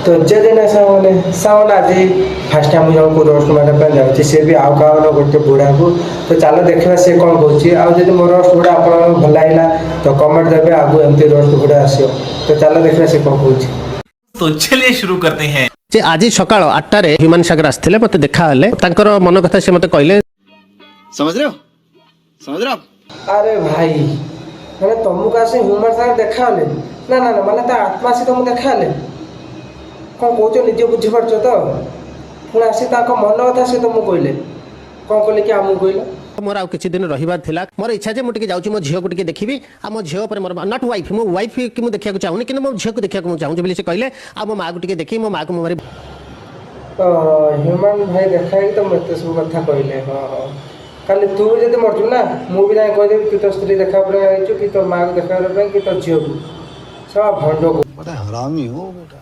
तो जदि ना सावन आज फास्ट टाइम जब रोस्ट मारे जाऊँगी सी भी आउ का गोटे बुढ़ा को तो चलो देखा सी कौन कौन आदि मोर रोस्ट गुड़ा आप भल लगा तो कमेंट देवे आगू एमती रोस्ट गुड़ा आसो तो चलो देखा सी कौन कौन। तो चलिए शुरू करते हैं। जे आज सकाळ 8 रे ह्यूमन सागर आस्थिले मते देखा हले तांकर मन कथा से मते कहले समझ रहे हो। अरे भाई मैंने तुमको आसे ह्यूमन सागर देखा हले ना ना ना माने आत्मा से तुम देखा हले कौन कौच निजे बुझीपार तो पुणी आसी मन कथा से तुमको कहले कौन कहले कि आमको कहले मोर आउ किछि दिन रहिबार थिला मोर इच्छा जे मु टिके जाउची मो झियो को टिके देखिबी आ मो झियो पर मोर नॉट वाइफ मो वाइफ कि मु देखिया को चाहुनी कि मो झियो को देखिया को चाहू बोली से कहले आ मो मां को टिके देखी मो मां को मारी ह्यूमन भाई देखा तो मत सब कथा कहले हां खाली तू जदि मरजु ना मु भी जाय कह देबी कि तो स्त्री देखा पर आइछु कि तो मां को देखा पर कि तो झियो को सब भंडो को बड़ा हरामी हो बेटा।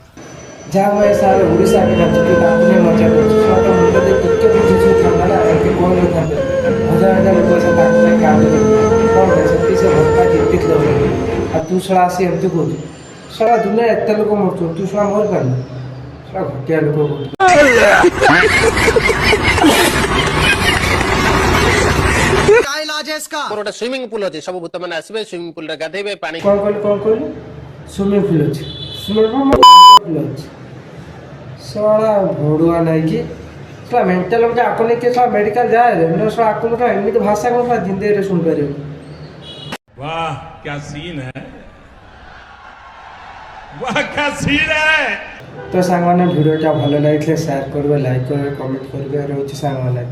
जहाँ मैं सारे उड़ीसा के राज्य के अपने मजा कर तो मुझे टिके भी चीज था ना कि कौन था हजार हजार पैसा काटने काम कौन है सत्ती से भटका जीवित लोग अब तू सड़ा से एमती को सारा दुनिया एत लोग मरचो तू सड़ा मर कर सारा घटिया लोग क्या इलाज है इसका? मोर स्विमिंग पूल अछि सब भूत माने आसीबे स्विमिंग पूल रे गाधेबे पानी कौन कहले स्विमिंग पूल अछि स्विमिंग पूल अछि सारा भोडुआ नहीं कि साला मेंटल हो जा आपने के साला मेडिकल जाए रे मतलब साला आपको का एमित भाषा को साला जिंदे रे सुन पारे। वाह क्या सीन है, वाह क्या सीन है। तो सांग माने वीडियो टा भलो लागिले शेयर करबे लाइक करबे कमेंट करबे रहउछि सांग माने